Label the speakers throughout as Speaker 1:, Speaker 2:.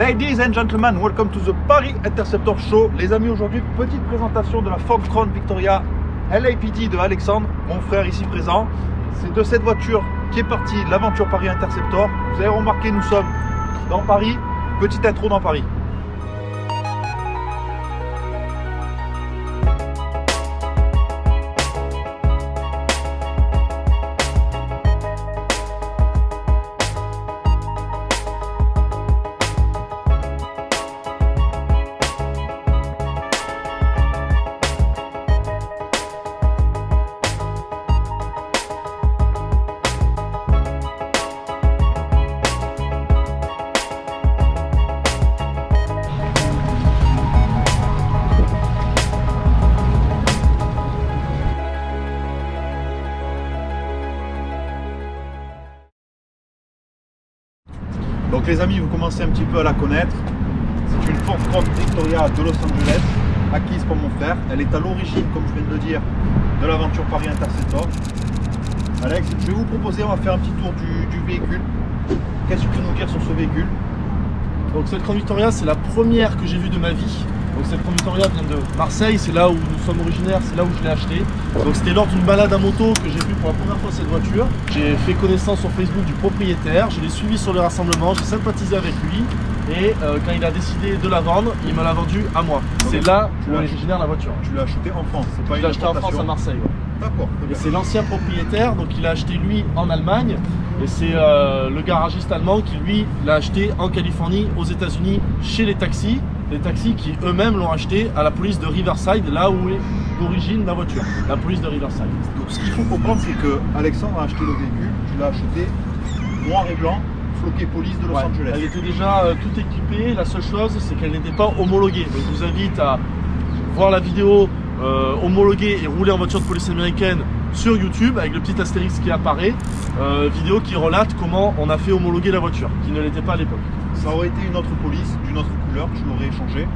Speaker 1: Ladies and gentlemen, welcome to the Paris Interceptor Show. Les amis, aujourd'hui, petite présentation de la Ford Crown Victoria LAPD de Alexandre, mon frère ici présent. C'est de cette voiture qui est partie l'aventure Paris Interceptor. Vous avez remarqué, nous sommes dans Paris. Petite intro dans Paris. Donc les amis, vous commencez un petit peu à la connaître. C'est une Ford Crown Victoria de Los Angeles, acquise par mon frère. Elle est à l'origine, comme je viens de le dire, de l'aventure Paris Interceptor. Alex, je vais vous proposer, on va faire un petit tour du véhicule. Qu'est-ce que tu peux nous dire sur ce véhicule?
Speaker 2: Donc cette Crown Victoria, c'est la première que j'ai vue de ma vie. Donc cette Crown Victoria vient de Marseille, c'est là où nous sommes originaires, c'est là où je l'ai acheté. Donc c'était lors d'une balade à moto que j'ai vu pour la première fois cette voiture. J'ai fait connaissance sur Facebook du propriétaire, je l'ai suivi sur les rassemblements, j'ai sympathisé avec lui. Et quand il a décidé de la vendre, il me l'a vendue à moi. C'est là où est originaire la voiture.
Speaker 1: Tu l'as acheté en France, c'est pas une
Speaker 2: Je l'ai acheté en France à Marseille. Ouais.
Speaker 1: D'accord.
Speaker 2: Et c'est l'ancien propriétaire, donc il l'a acheté lui en Allemagne. Et c'est le garagiste allemand qui lui l'a acheté en Californie, aux États-Unis, chez les taxis qui eux-mêmes l'ont acheté à la police de Riverside, là où est d'origine la voiture, la police de Riverside.
Speaker 1: Donc ce qu'il faut comprendre, c'est que Alexandre a acheté le véhicule, tu l'as acheté noir et blanc, floqué police de Los Angeles. Elle
Speaker 2: était déjà tout équipée, la seule chose c'est qu'elle n'était pas homologuée. Donc je vous invite à voir la vidéo homologuée et rouler en voiture de police américaine sur YouTube avec le petit astérix qui apparaît, vidéo qui relate comment on a fait homologuer la voiture, qui ne l'était pas à l'époque.
Speaker 1: Ça aurait été une autre police, d'une autre couleur, tu l'aurais échangé?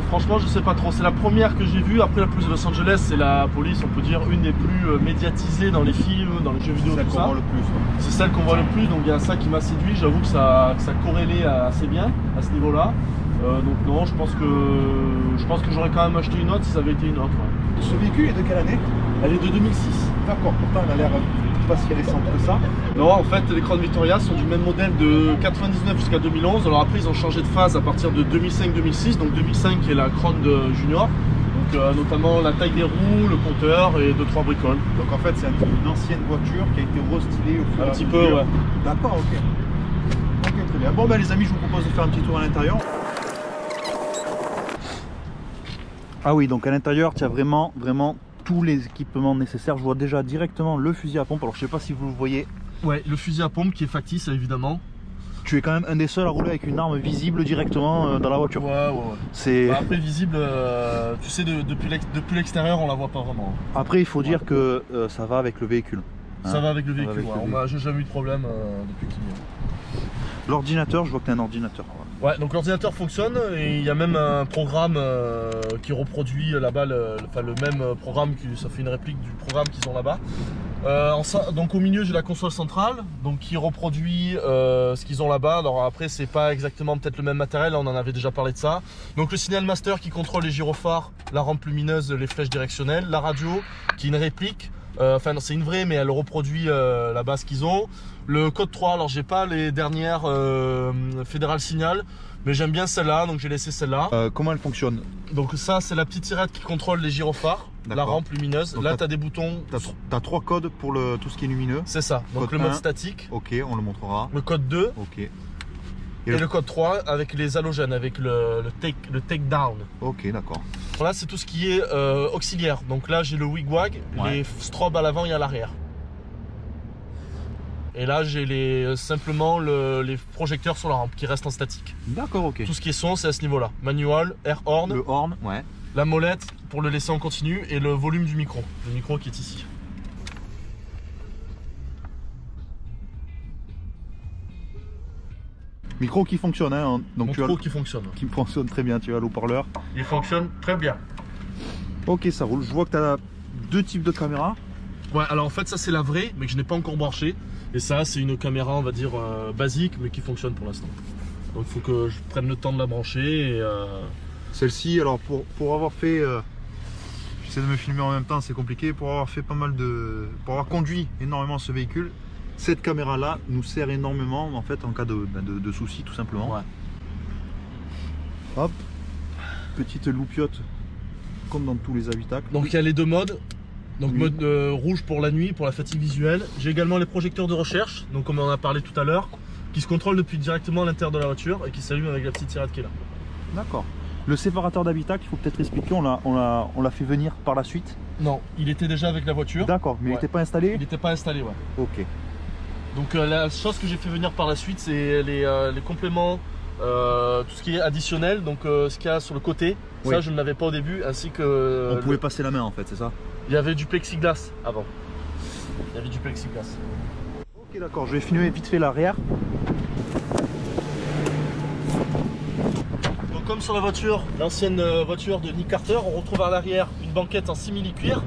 Speaker 2: Franchement, je sais pas trop. C'est la première que j'ai vue. Après, la police de Los Angeles, c'est la police, on peut dire, une des plus médiatisées dans les films, dans les jeux vidéo.
Speaker 1: C'est celle qu'on voit le plus.
Speaker 2: C'est celle qu'on voit le plus, donc il y a ça qui m'a séduit. J'avoue que ça corrélait assez bien à ce niveau-là. Donc non, je pense que j'aurais quand même acheté une autre si ça avait été une autre. Ouais.
Speaker 1: Ce véhicule est de quelle année?
Speaker 2: Elle est de 2006.
Speaker 1: D'accord, pourtant elle a l'air pas si récente que ça.
Speaker 2: Non, en fait, les Crown Victoria sont du même modèle de 99 jusqu'à 2011. Alors après, ils ont changé de phase à partir de 2005-2006. Donc 2005 qui est la Crown de Junior. Donc notamment la taille des roues, le compteur et 2-3 bricoles.
Speaker 1: Donc en fait, c'est une ancienne voiture qui a été restylée au fur et à mesure.
Speaker 2: Un petit peu, ouais.
Speaker 1: D'accord, ok. Ok, très bien. Bon, ben les amis, je vous propose de faire un petit tour à l'intérieur. Ah oui, donc à l'intérieur, tu as vraiment tous les équipements nécessaires. Je vois déjà directement le fusil à pompe. Alors je sais pas si vous le voyez.
Speaker 2: Ouais, le fusil à pompe qui est factice évidemment.
Speaker 1: Tu es quand même un des seuls à rouler avec une arme visible directement dans la voiture.
Speaker 2: Ouais.
Speaker 1: C'est...
Speaker 2: Bah après visible, tu sais, depuis l'extérieur on la voit pas vraiment.
Speaker 1: Après il faut dire que ça va avec le véhicule.
Speaker 2: Ça va avec le véhicule, j'ai jamais eu de problème depuis qu'il y a.
Speaker 1: L'ordinateur, je vois que tu as un ordinateur.
Speaker 2: Ouais, donc l'ordinateur fonctionne et il y a même un programme qui reproduit là-bas, le même programme, ça fait une réplique du programme qu'ils ont là-bas. Donc au milieu j'ai la console centrale, donc qui reproduit ce qu'ils ont là-bas. Alors après c'est pas exactement peut-être le même matériel, on en avait déjà parlé de ça. Donc le signal master qui contrôle les gyrophares, la rampe lumineuse, les flèches directionnelles, la radio qui est une réplique. Enfin c'est une vraie mais elle reproduit la base qu'ils ont. Le code 3, alors j'ai pas les dernières Fédéral Signal, mais j'aime bien celle-là, donc j'ai laissé celle-là.
Speaker 1: Comment elle fonctionne? Donc
Speaker 2: ça c'est la petite tirette qui contrôle les gyrophares, la rampe lumineuse. Donc là tu as des boutons.
Speaker 1: Tu as 3 codes pour tout ce qui est lumineux.
Speaker 2: C'est ça, donc code le mode 1, statique.
Speaker 1: Ok, on le montrera.
Speaker 2: Le code 2.
Speaker 1: Ok.
Speaker 2: Et le code 3 avec les halogènes, avec le take down. Ok, d'accord. Là c'est tout ce qui est auxiliaire. Donc là j'ai le wig-wag, les strobes à l'avant et à l'arrière. Et là j'ai simplement les projecteurs sur la rampe qui restent en statique. D'accord, ok. Tout ce qui est son c'est à ce niveau là. Manual, air horn. Le horn, ouais. La molette pour le laisser en continu et le volume du micro. Le micro qui est ici.
Speaker 1: Micro qui fonctionne, hein. Donc
Speaker 2: micro qui fonctionne.
Speaker 1: Qui fonctionne très bien, tu as l'haut-parleur.
Speaker 2: Il fonctionne très bien.
Speaker 1: Ok, ça roule. Je vois que tu as 2 types de caméras.
Speaker 2: Ouais, alors en fait ça c'est la vraie, mais que je n'ai pas encore branché. Et ça, c'est une caméra, on va dire, basique, mais qui fonctionne pour l'instant. Donc il faut que je prenne le temps de la brancher. Et,
Speaker 1: celle-ci, alors pour avoir fait... j'essaie de me filmer en même temps, c'est compliqué. Pour avoir fait pas mal de... Pour avoir conduit énormément ce véhicule, cette caméra-là nous sert énormément en fait en cas de soucis tout simplement.
Speaker 2: Ouais.
Speaker 1: Hop, petite loupiote comme dans tous les habitacles.
Speaker 2: Donc il y a les deux modes. Donc mode rouge pour la nuit, pour la fatigue visuelle. J'ai également les projecteurs de recherche, donc comme on en a parlé tout à l'heure, qui se contrôlent depuis directement à l'intérieur de la voiture et qui s'allument avec la petite tirette qui est là.
Speaker 1: D'accord. Le séparateur d'habitacle, il faut peut-être expliquer, on l'a fait venir par la suite.
Speaker 2: Non, il était déjà avec la voiture.
Speaker 1: D'accord, mais il n'était pas installé?
Speaker 2: Il n'était pas installé, ouais.
Speaker 1: Ok.
Speaker 2: Donc la chose que j'ai fait venir par la suite, c'est les compléments, tout ce qui est additionnel, donc ce qu'il y a sur le côté. Oui. Ça, je ne l'avais pas au début, ainsi que...
Speaker 1: On pouvait passer la main en fait, c'est ça?
Speaker 2: Il y avait du plexiglas avant. Il y avait du plexiglas.
Speaker 1: Ok, d'accord, je vais filmer vite fait l'arrière.
Speaker 2: Donc comme sur la voiture, l'ancienne voiture de Nick Carter, on retrouve à l'arrière une banquette en simili-cuir.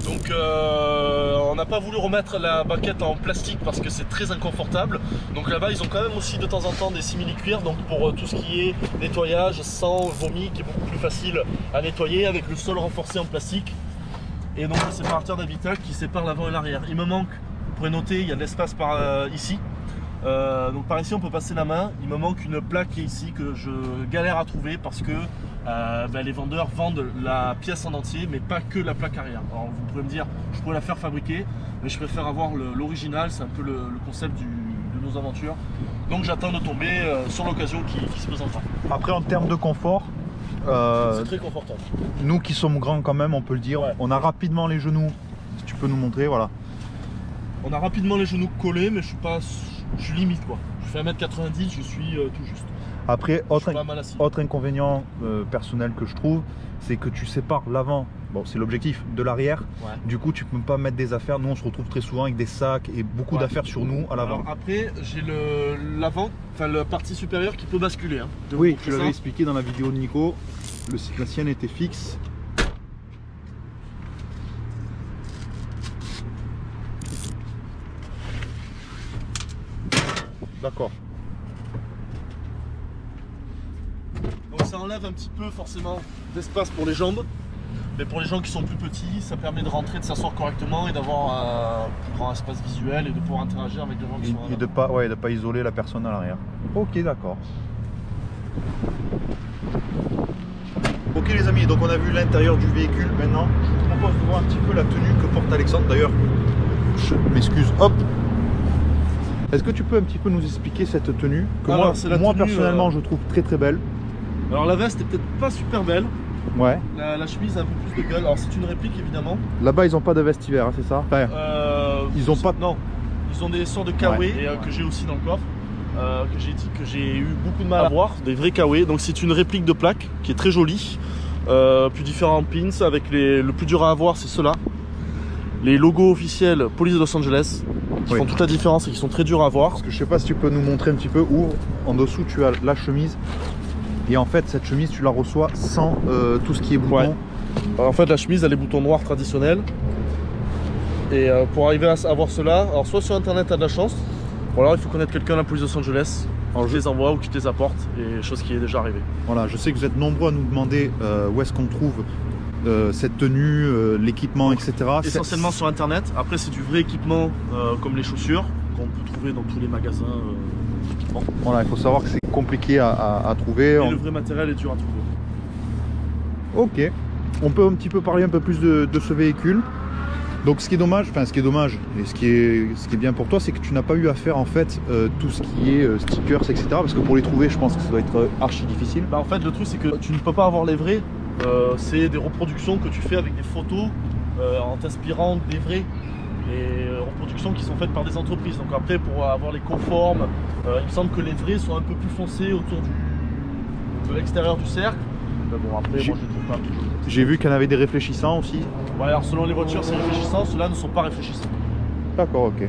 Speaker 2: Donc on n'a pas voulu remettre la banquette en plastique parce que c'est très inconfortable. Donc là-bas ils ont quand même aussi de temps en temps des simili-cuir, donc pour tout ce qui est nettoyage, sang, vomi, qui est beaucoup plus facile à nettoyer, avec le sol renforcé en plastique. Et donc le séparateur d'habitacle qui sépare l'avant et l'arrière. Il me manque, vous pourrez noter, il y a de l'espace par ici. Donc par ici on peut passer la main. Il me manque une plaque qui est ici que je galère à trouver parce que les vendeurs vendent la pièce en entier mais pas que la plaque arrière. Alors vous pourrez me dire, je pourrais la faire fabriquer, mais je préfère avoir l'original, c'est un peu le concept de nos aventures. Donc j'attends de tomber sur l'occasion qui se présentera.
Speaker 1: Après en termes de confort,
Speaker 2: c'est très confortable.
Speaker 1: Nous qui sommes grands quand même, on peut le dire, ouais. On a rapidement les genoux, si tu peux nous montrer, voilà.
Speaker 2: On a rapidement les genoux collés, mais je suis limite quoi. Je fais 1m90, je suis tout juste.
Speaker 1: Après, autre inconvénient personnel que je trouve, c'est que tu sépares l'avant, bon c'est l'objectif, de l'arrière. Ouais. Du coup tu peux pas mettre des affaires, nous on se retrouve très souvent avec des sacs et beaucoup d'affaires sur nous à l'avant.
Speaker 2: Après j'ai l'avant, enfin la partie supérieure qui peut basculer. Hein.
Speaker 1: Oui, tu l'avais expliqué dans la vidéo de Nico, la sienne était fixe. D'accord.
Speaker 2: Donc ça enlève un petit peu forcément d'espace pour les jambes, mais pour les gens qui sont plus petits, ça permet de rentrer, de s'asseoir correctement et d'avoir un plus grand espace visuel et de pouvoir interagir avec les gens qui sont là.
Speaker 1: Et de pas isoler la personne à l'arrière. Ok, d'accord. Ok les amis, donc on a vu l'intérieur du véhicule. Maintenant, je vous propose de voir un petit peu la tenue que porte Alexandre. D'ailleurs, je m'excuse, hop. Est-ce que tu peux un petit peu nous expliquer cette tenue que moi personnellement je trouve très très belle.
Speaker 2: Alors la veste est peut-être pas super belle.
Speaker 1: Ouais.
Speaker 2: La chemise a un peu plus de gueule. Alors c'est une réplique évidemment.
Speaker 1: Là-bas ils n'ont pas de veste hiver, hein, c'est ça? Enfin, ils ont pas.
Speaker 2: Non. Ils ont des sortes de kawé que j'ai aussi dans le coffre. Que j'ai eu beaucoup de mal à voir. Des vrais kawé. Donc c'est une réplique de plaque qui est très jolie. Plus différents pins avec le plus dur à avoir c'est ceux-là. Les logos officiels Police de Los Angeles qui font toute la différence et qui sont très durs à voir.
Speaker 1: Parce que je sais pas si tu peux nous montrer un petit peu où en dessous tu as la chemise et en fait cette chemise tu la reçois sans tout ce qui est bouton. Ouais.
Speaker 2: Alors, en fait la chemise elle est bouton noir traditionnel et pour arriver à avoir cela, alors soit sur internet tu as de la chance ou alors il faut connaître quelqu'un à la Police de Los Angeles qui les envoie ou qui te les apporte, et chose qui est déjà arrivée.
Speaker 1: Voilà, je sais que vous êtes nombreux à nous demander où est-ce qu'on trouve cette tenue, l'équipement, etc.
Speaker 2: Essentiellement sur internet. Après c'est du vrai équipement comme les chaussures qu'on peut trouver dans tous les magasins d'équipement.
Speaker 1: Voilà, il faut savoir que c'est compliqué à trouver.
Speaker 2: Et le vrai matériel est dur à trouver.
Speaker 1: Ok, on peut un petit peu parler un peu plus de ce véhicule. Donc ce qui est dommage, et ce qui est bien pour toi, c'est que tu n'as pas eu à faire en fait tout ce qui est stickers, etc. Parce que pour les trouver, je pense que ça doit être archi difficile.
Speaker 2: Bah, en fait le truc c'est que tu ne peux pas avoir les vrais. C'est des reproductions que tu fais avec des photos en t'inspirant des vrais, des reproductions qui sont faites par des entreprises. Donc après pour avoir les conformes, il me semble que les vrais sont un peu plus foncés autour de l'extérieur du cercle. Mais bon après moi je les trouve pas.
Speaker 1: J'ai vu qu'il y en avait des réfléchissants aussi.
Speaker 2: Ouais, alors selon les voitures c'est réfléchissant, ceux-là ne sont pas réfléchissants.
Speaker 1: D'accord, ok.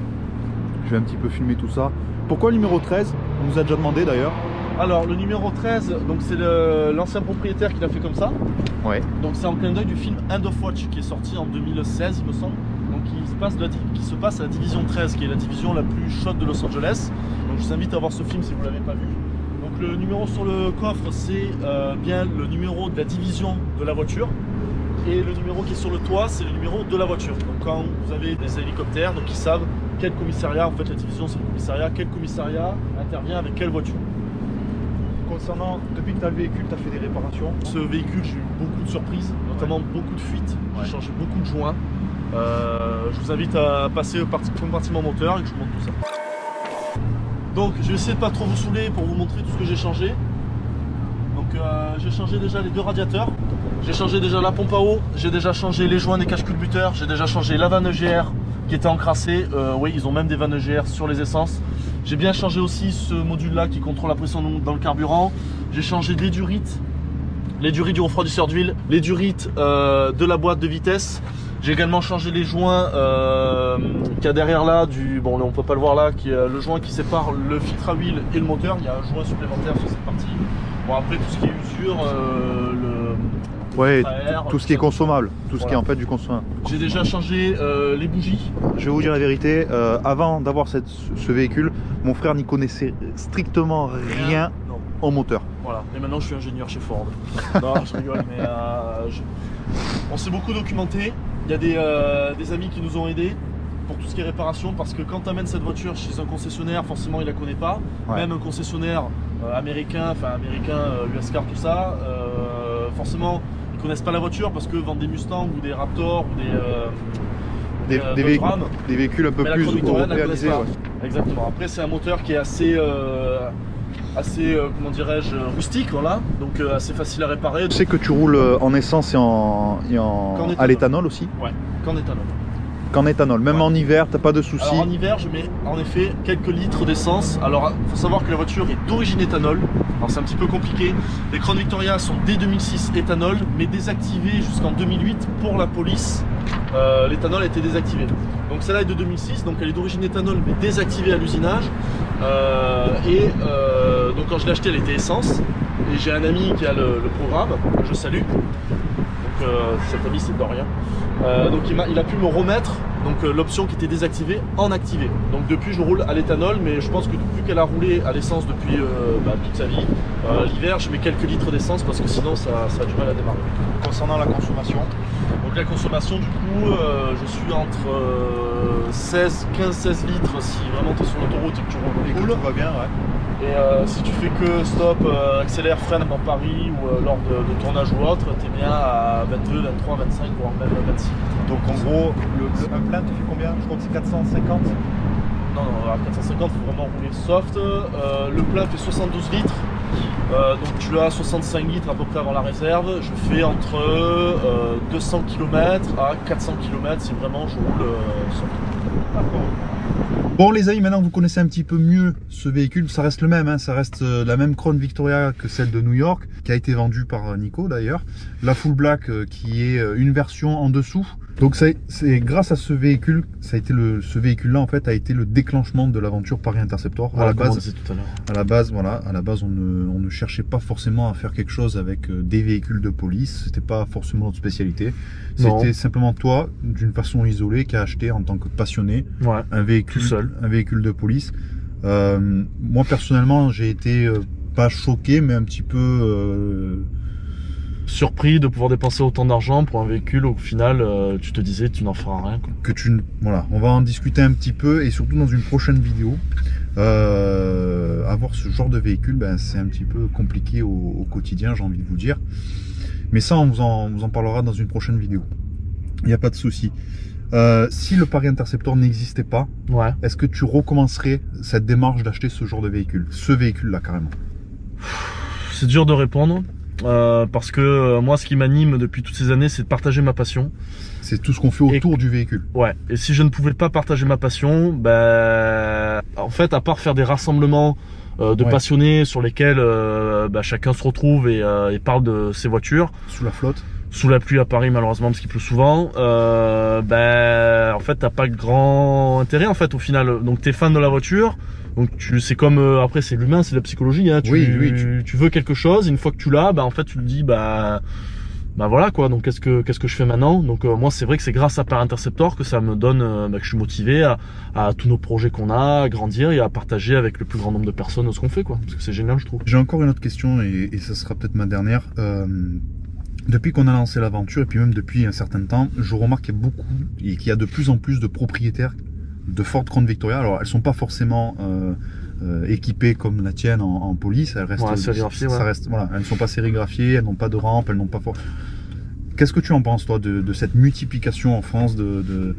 Speaker 1: Je vais un petit peu filmer tout ça. Pourquoi le numéro 13? On nous a déjà demandé d'ailleurs.
Speaker 2: Alors le numéro 13, c'est l'ancien propriétaire qui l'a fait comme ça.
Speaker 1: Ouais.
Speaker 2: Donc c'est en clin d'œil du film End of Watch qui est sorti en 2016 il me semble. Donc qui se passe à la division 13, qui est la division la plus chaude de Los Angeles. Donc je vous invite à voir ce film si vous ne l'avez pas vu. Donc le numéro sur le coffre, c'est bien le numéro de la division de la voiture. Et le numéro qui est sur le toit, c'est le numéro de la voiture. Donc quand vous avez des hélicoptères, donc ils savent quel commissariat, en fait la division c'est le commissariat, quel commissariat intervient avec quelle voiture.
Speaker 1: Concernant, depuis que tu as le véhicule, tu as fait des réparations?
Speaker 2: Ce véhicule, j'ai eu beaucoup de surprises, notamment beaucoup de fuites. J'ai changé beaucoup de joints. Je vous invite à passer au compartiment moteur et que je vous montre tout ça. Donc je vais essayer de pas trop vous saouler pour vous montrer tout ce que j'ai changé. Donc j'ai changé déjà les deux radiateurs, j'ai changé déjà la pompe à eau, j'ai déjà changé les joints des cache-culbuteurs, j'ai déjà changé la vanne EGR qui était encrassée. Oui, ils ont même des vannes EGR sur les essences. J'ai bien changé aussi ce module là qui contrôle la pression dans le carburant. J'ai changé les durites du refroidisseur d'huile, les durites de la boîte de vitesse. J'ai également changé les joints qu'il y a derrière là, bon on peut pas le voir là, qui est le joint qui sépare le filtre à huile et le moteur. Il y a un joint supplémentaire sur cette partie. Bon après tout ce qui est usure,
Speaker 1: ouais, tout ce qui est consommable, tout ce qui est en fait du consommable.
Speaker 2: J'ai déjà changé les bougies.
Speaker 1: Je vais vous dire la vérité, avant d'avoir ce véhicule, mon frère n'y connaissait strictement rien au moteur.
Speaker 2: Voilà, et maintenant je suis ingénieur chez Ford. Non, je rigole, mais on s'est beaucoup documenté. Il y a des amis qui nous ont aidés pour tout ce qui est réparation, parce que quand tu amènes cette voiture chez un concessionnaire, forcément il la connaît pas. Ouais. Même un concessionnaire américain, US Car, tout ça, forcément ils connaissent pas la voiture parce que vendent des Mustangs ou des Raptors ou
Speaker 1: des véhicules un peu plus réalisés. Ouais.
Speaker 2: Exactement. Après c'est un moteur qui est assez comment dirais-je, rustique, voilà, donc assez facile à réparer.
Speaker 1: Tu sais que tu roules en essence et à l'éthanol aussi? Ouais,
Speaker 2: qu'en éthanol.
Speaker 1: Qu'en éthanol, même en hiver, t'as pas de soucis?
Speaker 2: Alors en hiver, je mets en effet quelques litres d'essence. Alors il faut savoir que la voiture est d'origine éthanol. Alors c'est un petit peu compliqué. Les Crown Victoria sont dès 2006 éthanol, mais désactivés jusqu'en 2008 pour la police. L'éthanol a été désactivé. Donc celle-là est de 2006, donc elle est d'origine éthanol, mais désactivée à l'usinage. Donc quand je l'ai achetée, elle était essence. Et j'ai un ami qui a le programme, que je salue. Donc cet ami c'est Dorian. Donc il a pu me remettre l'option qui était désactivée en activée. Donc depuis je roule à l'éthanol, mais je pense que vu qu'elle a roulé à l'essence depuis toute sa vie, l'hiver je mets quelques litres d'essence parce que sinon ça a du mal à démarrer.
Speaker 1: Concernant la consommation,
Speaker 2: donc la consommation du coup je suis entre 15-16 litres si vraiment tu es sur l'autoroute et que tu roules cool.
Speaker 1: Tout va bien, ouais.
Speaker 2: Et si tu fais que stop, accélère, freine dans Paris ou lors de tournage ou autre, tu es bien à 22, 23, 25 voire même 26 litres.
Speaker 1: Donc en gros, un plein tu fais combien? Je crois que c'est 450.
Speaker 2: Non, à 450 il faut vraiment rouler soft. Le plein fait 72 litres. Donc tu as 65 litres à peu près avant la réserve. Je fais entre 200 km à 400 km si vraiment je roule soft.
Speaker 1: D'accord. Bon les amis, maintenant vous connaissez un petit peu mieux ce véhicule, ça reste le même, hein, ça reste la même Crown Victoria que celle de New York, qui a été vendue par Nico d'ailleurs. La Full Black qui est une version en dessous. Donc c'est grâce à ce véhicule, ce véhicule-là en fait a été le déclenchement de l'aventure Paris Interceptor.
Speaker 2: Voilà,
Speaker 1: à la base, on ne cherchait pas forcément à faire quelque chose avec des véhicules de police. C'était pas forcément notre spécialité. C'était simplement toi, d'une façon isolée, qui a acheté en tant que passionné un véhicule de police. Moi personnellement, j'ai été pas choqué, mais un petit peu
Speaker 2: surpris de pouvoir dépenser autant d'argent pour un véhicule au final tu te disais tu n'en feras rien quoi.
Speaker 1: Voilà, on va en discuter un petit peu et surtout dans une prochaine vidéo. Avoir ce genre de véhicule, c'est un petit peu compliqué au quotidien, j'ai envie de vous dire, mais ça on vous en parlera dans une prochaine vidéo, il n'y a pas de souci. Si le Paris Interceptor n'existait pas, est-ce que tu recommencerais cette démarche d'acheter ce genre de véhicule, ce véhicule là carrément?
Speaker 2: C'est dur de répondre. Parce que moi ce qui m'anime depuis toutes ces années c'est de partager ma passion.
Speaker 1: C'est tout ce qu'on fait autour du véhicule.
Speaker 2: Ouais, et si je ne pouvais pas partager ma passion, en fait à part faire des rassemblements de passionnés sur lesquels chacun se retrouve et parle de ses voitures.
Speaker 1: Sous la flotte.
Speaker 2: Sous la pluie à Paris malheureusement parce qu'il pleut souvent, en fait t'as pas grand intérêt en fait au final. Donc t'es fan de la voiture. Donc c'est comme après c'est l'humain, c'est la psychologie, hein. Tu veux quelque chose, une fois que tu l'as, en fait tu te dis bah voilà quoi, donc qu'est-ce que je fais maintenant? Donc moi c'est vrai que c'est grâce à Paris Interceptor que ça me donne que je suis motivé à tous nos projets qu'on a, à grandir et à partager avec le plus grand nombre de personnes ce qu'on fait quoi, parce que c'est génial je trouve.
Speaker 1: J'ai encore une autre question et ça sera peut-être ma dernière. Depuis qu'on a lancé l'aventure et puis même depuis un certain temps, je remarque qu'il y a de plus en plus de propriétaires de Ford Crown Victoria. Alors elles sont pas forcément équipées comme la tienne en police, elles restent, voilà, elles ne sont pas sérigraphiées, elles n'ont pas de rampe, elles n'ont pas. Qu'est-ce que tu en penses toi de cette multiplication en France de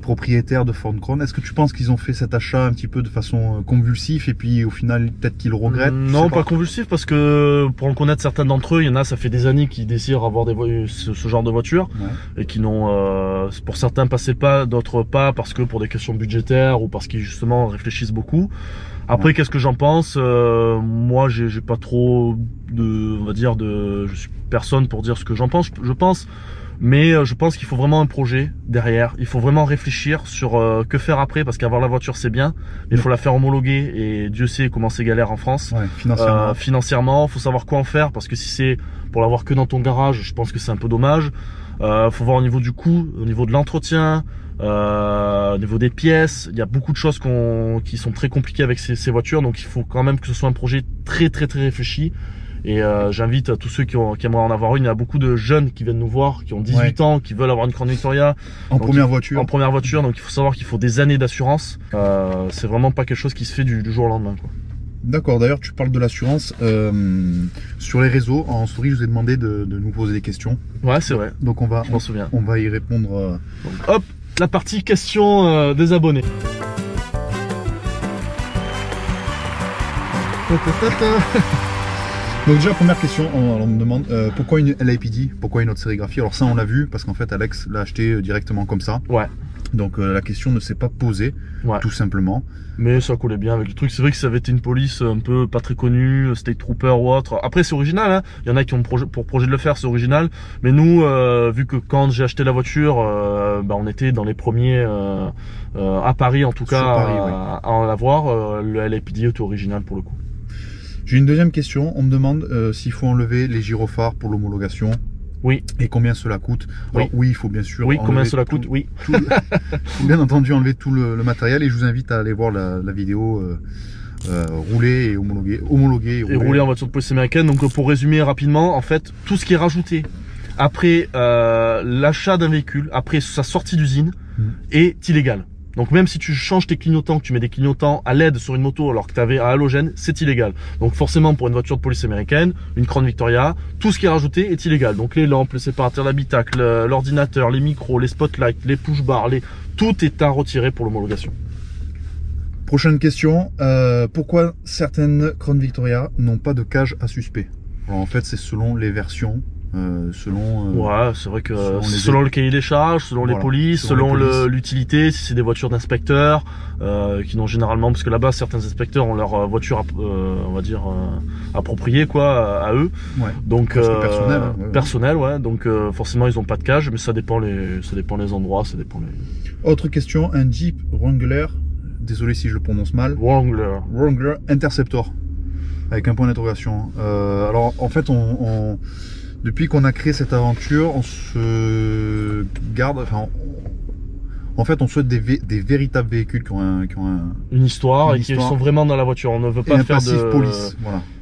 Speaker 1: propriétaires de Ford Crown? Est-ce que tu penses qu'ils ont fait cet achat un petit peu de façon convulsive et puis au final peut-être qu'ils le regrettent?
Speaker 2: Non, pas convulsif, parce que pour en connaître certains d'entre eux, il y en a, ça fait des années qu'ils désirent avoir ce genre de voiture, et qui n'ont, pour certains, passé le pas, d'autres pas, parce que pour des questions budgétaires ou parce qu'ils justement réfléchissent beaucoup. Après, qu'est-ce que j'en pense? Moi, j'ai pas trop on va dire je suis personne pour dire ce que j'en pense. Je pense. Mais je pense qu'il faut vraiment un projet derrière. Il faut vraiment réfléchir sur que faire après, parce qu'avoir la voiture c'est bien, mais il faut la faire homologuer et Dieu sait comment c'est galère en France. Financièrement, faut savoir quoi en faire, parce que si c'est pour l'avoir que dans ton garage, je pense que c'est un peu dommage. Faut voir au niveau du coût, au niveau de l'entretien, au niveau des pièces. Il y a beaucoup de choses qui sont très compliquées avec ces voitures, donc il faut quand même que ce soit un projet très réfléchi. Et j'invite tous ceux qui aimeraient en avoir une. Il y a beaucoup de jeunes qui viennent nous voir, qui ont 18 ans, qui veulent avoir une Crown Victoria. En première voiture, donc il faut savoir qu'il faut des années d'assurance. C'est vraiment pas quelque chose qui se fait du jour au lendemain, quoi.
Speaker 1: D'accord, d'ailleurs tu parles de l'assurance. Sur les réseaux, en story, je vous ai demandé de nous poser des questions.
Speaker 2: Ouais, c'est vrai.
Speaker 1: Donc on va y répondre.
Speaker 2: Donc, hop, la partie questions des abonnés.
Speaker 1: Donc déjà première question, on me demande pourquoi une LAPD, pourquoi une autre sérigraphie? Alors ça on l'a vu parce qu'en fait Alex l'a acheté directement comme ça.
Speaker 2: Ouais.
Speaker 1: Donc la question ne s'est pas posée, tout simplement.
Speaker 2: Mais ça coulait bien avec le truc. C'est vrai que ça avait été une police un peu pas très connue, State Trooper ou autre. Après c'est original, hein. Il y en a qui ont pour projet de le faire, c'est original. Mais nous, vu que quand j'ai acheté la voiture, on était dans les premiers à Paris en tout cas à en l'avoir. Le LAPD était original pour le coup.
Speaker 1: J'ai une deuxième question, on me demande s'il faut enlever les gyrophares pour l'homologation.
Speaker 2: Oui.
Speaker 1: Et combien cela coûte? Alors, oui, il faut bien sûr.
Speaker 2: Oui, combien cela coûte? Oui.
Speaker 1: Il faut bien entendu enlever tout le matériel, et je vous invite à aller voir la vidéo rouler et homologuer. Et
Speaker 2: rouler en voiture de police américaine. Donc pour résumer rapidement, en fait, tout ce qui est rajouté après l'achat d'un véhicule, après sa sortie d'usine, est illégal. Donc même si tu changes tes clignotants, que tu mets des clignotants à LED sur une moto alors que tu avais à halogène, c'est illégal. Donc forcément pour une voiture de police américaine, une Crown Victoria, tout ce qui est rajouté est illégal. Donc les lampes, le séparateur d'habitacle, l'ordinateur, les micros, les spotlights, les push bars, tout est à retirer pour l'homologation.
Speaker 1: Prochaine question, pourquoi certaines Crown Victoria n'ont pas de cage à suspect? Alors en fait c'est selon les versions.
Speaker 2: Ouais, c'est vrai que selon le cahier des charges, selon les polices, selon l'utilité, si c'est des voitures d'inspecteurs qui n'ont généralement, parce que là-bas certains inspecteurs ont leur voiture on va dire appropriée quoi à eux. Donc personnel, donc forcément ils ont pas de cage, mais ça dépend les endroits, ça dépend les.
Speaker 1: Autre question, un Jeep Wrangler, désolé si je le prononce mal. Wrangler Interceptor avec un point d'interrogation. Alors en fait depuis qu'on a créé cette aventure, on se garde, en fait, on souhaite des véritables véhicules qui ont
Speaker 2: une histoire et qui sont vraiment dans la voiture. On ne veut pas faire de
Speaker 1: police.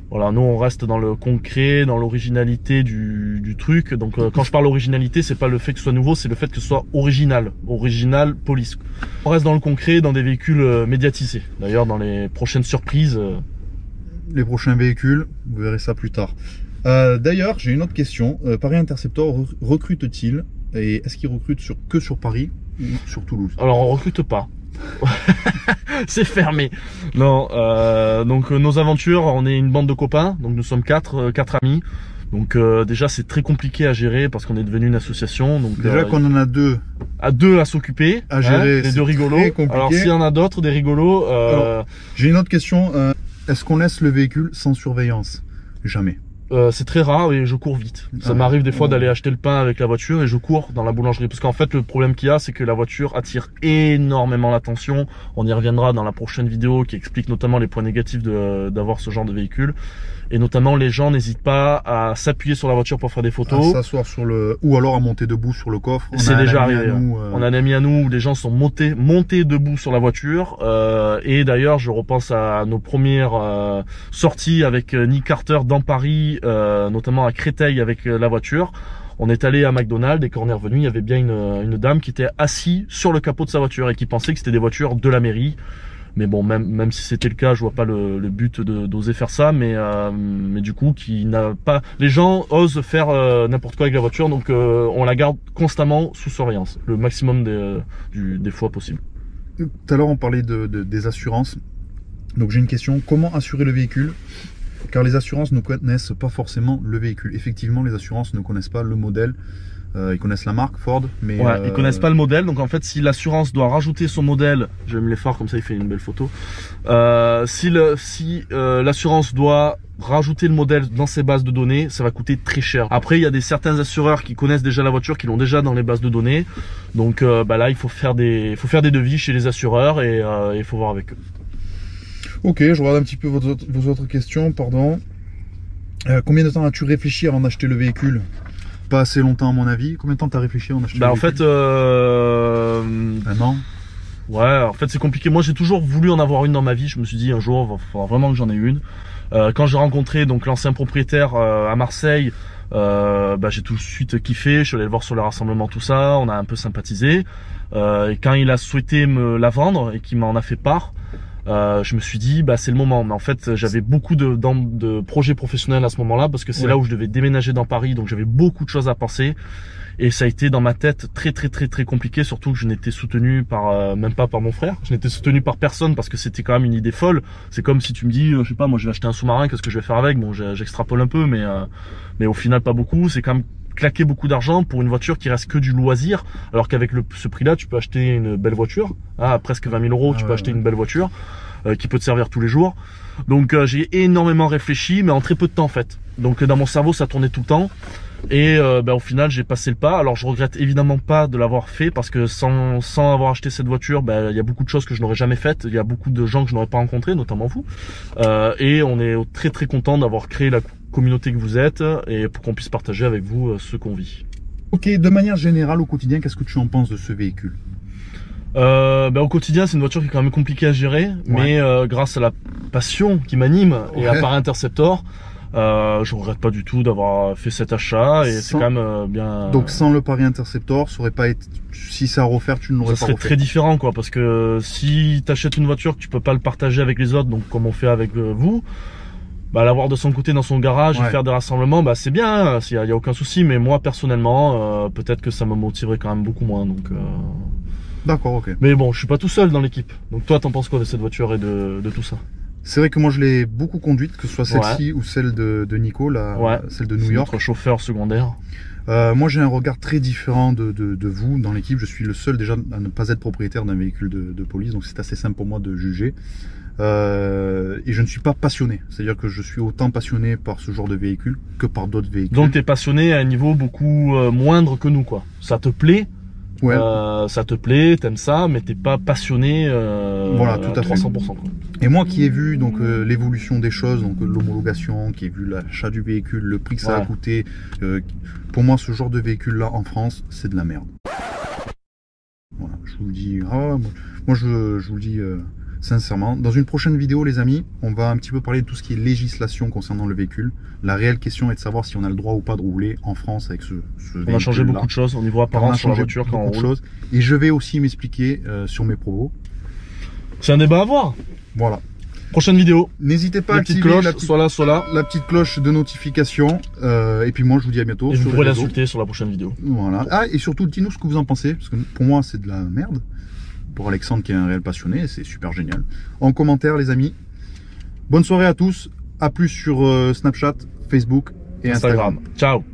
Speaker 2: Voilà, nous on reste dans le concret, dans l'originalité du truc. Donc quand je parle originalité, c'est pas le fait que ce soit nouveau, c'est le fait que ce soit original police. On reste dans le concret, dans des véhicules médiatisés. D'ailleurs, dans les prochaines surprises.
Speaker 1: Les prochains véhicules, vous verrez ça plus tard. D'ailleurs, j'ai une autre question. Paris Interceptor recrute-t-il? Et est-ce qu'il recrute que sur Paris ou sur Toulouse?
Speaker 2: Alors, on recrute pas. C'est fermé. Non, donc nos aventures, on est une bande de copains. Donc nous sommes quatre amis. Donc déjà, c'est très compliqué à gérer parce qu'on est devenu une association. Donc
Speaker 1: déjà qu'on en a deux.
Speaker 2: À deux à s'occuper.
Speaker 1: À gérer.
Speaker 2: Les deux rigolos. Alors s'il y en a d'autres, des rigolos.
Speaker 1: J'ai une autre question. Est-ce qu'on laisse le véhicule sans surveillance? Jamais.
Speaker 2: C'est très rare et je cours vite. Ça m'arrive des fois d'aller acheter le pain avec la voiture et je cours dans la boulangerie. Parce qu'en fait, le problème qu'il y a, c'est que la voiture attire énormément l'attention. On y reviendra dans la prochaine vidéo qui explique notamment les points négatifs d'avoir ce genre de véhicule. Et notamment, les gens n'hésitent pas à s'appuyer sur la voiture pour faire des photos.
Speaker 1: À s'asseoir sur le... Ou alors à monter debout sur le coffre.
Speaker 2: C'est déjà arrivé. On a un ami à nous où les gens sont montés debout sur la voiture. Et d'ailleurs, je repense à nos premières sorties avec Nick Carter dans Paris, notamment à Créteil avec la voiture. On est allé à McDonald's et quand on est revenu, il y avait bien une dame qui était assise sur le capot de sa voiture et qui pensait que c'était des voitures de la mairie. Mais bon, même si c'était le cas, je vois pas le but d'oser faire ça, mais du coup, les gens osent faire n'importe quoi avec la voiture, donc on la garde constamment sous surveillance, le maximum des fois possible.
Speaker 1: Tout à l'heure, on parlait des assurances. Donc j'ai une question, comment assurer le véhicule? Car les assurances ne connaissent pas forcément le véhicule. Effectivement, les assurances ne connaissent pas le modèle. Ils connaissent la marque Ford, mais
Speaker 2: ouais, ils connaissent pas le modèle. Donc en fait, si l'assurance doit rajouter son modèle, je vais me les faire comme ça, il fait une belle photo. Si l'assurance doit rajouter le modèle dans ses bases de données, ça va coûter très cher. Après, il y a certains assureurs qui connaissent déjà la voiture, qui l'ont déjà dans les bases de données. Donc là, il faut faire des devis chez les assureurs et il faut voir avec eux.
Speaker 1: Ok, je regarde un petit peu vos autres questions, pardon. Combien de temps as-tu réfléchi avant d'acheter le véhicule? Pas assez longtemps à mon avis. Combien de temps t'as réfléchi en achetant?
Speaker 2: En fait,
Speaker 1: un an.
Speaker 2: Ouais, en fait c'est compliqué. Moi j'ai toujours voulu en avoir une dans ma vie. Je me suis dit un jour, il faudra vraiment que j'en ai une. Quand j'ai rencontré donc l'ancien propriétaire à Marseille, j'ai tout de suite kiffé. Je suis allé le voir sur le rassemblement, tout ça. On a un peu sympathisé. Et quand il a souhaité me la vendre et qu'il m'en a fait part, je me suis dit c'est le moment. Mais en fait j'avais beaucoup de projets professionnels à ce moment-là parce que c'est là où je devais déménager dans Paris, donc j'avais beaucoup de choses à penser et ça a été dans ma tête très compliqué, surtout que je n'étais soutenu par même pas par mon frère, je n'étais soutenu par personne parce que c'était quand même une idée folle. C'est comme si tu me dis je sais pas, moi je vais acheter un sous-marin, qu'est-ce que je vais faire avec? Bon, j'extrapole un peu, mais au final pas beaucoup. C'est quand même claquer beaucoup d'argent pour une voiture qui reste que du loisir, alors qu'avec ce prix-là, tu peux acheter une belle voiture. À presque 20 000 euros, tu peux acheter une belle voiture qui peut te servir tous les jours. Donc j'ai énormément réfléchi, mais en très peu de temps en fait. Donc dans mon cerveau, ça tournait tout le temps. Et au final, j'ai passé le pas. Alors je regrette évidemment pas de l'avoir fait parce que sans avoir acheté cette voiture, il y a beaucoup de choses que je n'aurais jamais faites. Il y a beaucoup de gens que je n'aurais pas rencontrés, notamment vous. Et on est très content d'avoir créé la communauté que vous êtes et pour qu'on puisse partager avec vous ce qu'on vit.
Speaker 1: Ok, de manière générale au quotidien, qu'est-ce que tu en penses de ce véhicule?
Speaker 2: Au quotidien, c'est une voiture qui est quand même compliquée à gérer, mais grâce à la passion qui m'anime et à Paris Interceptor, je regrette pas du tout d'avoir fait cet achat et c'est quand même bien.
Speaker 1: Donc sans le Paris Interceptor, ça aurait pas été, si ça a refait, tu ne l'aurais pas refait.
Speaker 2: Ça serait très différent quoi, parce que si tu achètes une voiture que tu peux pas le partager avec les autres, donc comme on fait avec vous, l'avoir de son côté dans son garage et faire des rassemblements, c'est bien, il y a aucun souci, mais moi personnellement, peut-être que ça me motiverait quand même beaucoup moins, donc.
Speaker 1: D'accord, ok.
Speaker 2: Mais bon, je suis pas tout seul dans l'équipe. Donc toi, t'en penses quoi de cette voiture et de tout ça?
Speaker 1: C'est vrai que moi je l'ai beaucoup conduite, que ce soit celle-ci ou celle de Nico, celle de New York.
Speaker 2: Notre chauffeur secondaire.
Speaker 1: Moi j'ai un regard très différent de vous dans l'équipe. Je suis le seul déjà à ne pas être propriétaire d'un véhicule de police, donc c'est assez simple pour moi de juger. Et je ne suis pas passionné, c'est-à-dire que je suis autant passionné par ce genre de véhicule que par d'autres véhicules.
Speaker 2: Donc tu es passionné à un niveau beaucoup moindre que nous quoi. Ça te plaît?
Speaker 1: Ouais.
Speaker 2: Ça te plaît, t'aimes ça, mais t'es pas passionné
Speaker 1: voilà, tout à
Speaker 2: 300%. Quoi.
Speaker 1: Et moi qui ai vu donc l'évolution des choses, donc l'homologation, qui ai vu l'achat du véhicule, le prix que ça a coûté, pour moi ce genre de véhicule là en France, c'est de la merde. Voilà, je vous le dis, moi je vous le dis sincèrement. Dans une prochaine vidéo les amis, on va un petit peu parler de tout ce qui est législation concernant le véhicule. La réelle question est de savoir si on a le droit ou pas de rouler en France avec ce véhicule.
Speaker 2: On a changé beaucoup de choses au niveau apparent sur la voiture quand on roule.
Speaker 1: Et je vais aussi m'expliquer sur mes propos.
Speaker 2: C'est un débat à voir.
Speaker 1: Voilà.
Speaker 2: Prochaine vidéo.
Speaker 1: N'hésitez pas à activer
Speaker 2: soit là.
Speaker 1: La petite cloche de notification. Et puis moi je vous dis à bientôt.
Speaker 2: Et vous pourrez l'insulter sur la prochaine vidéo.
Speaker 1: Voilà. Ah, et surtout dites-nous ce que vous en pensez, parce que pour moi c'est de la merde. Pour Alexandre qui est un réel passionné, c'est super génial. En commentaire les amis. Bonne soirée à tous. À plus sur Snapchat, Facebook et Instagram.
Speaker 2: Ciao.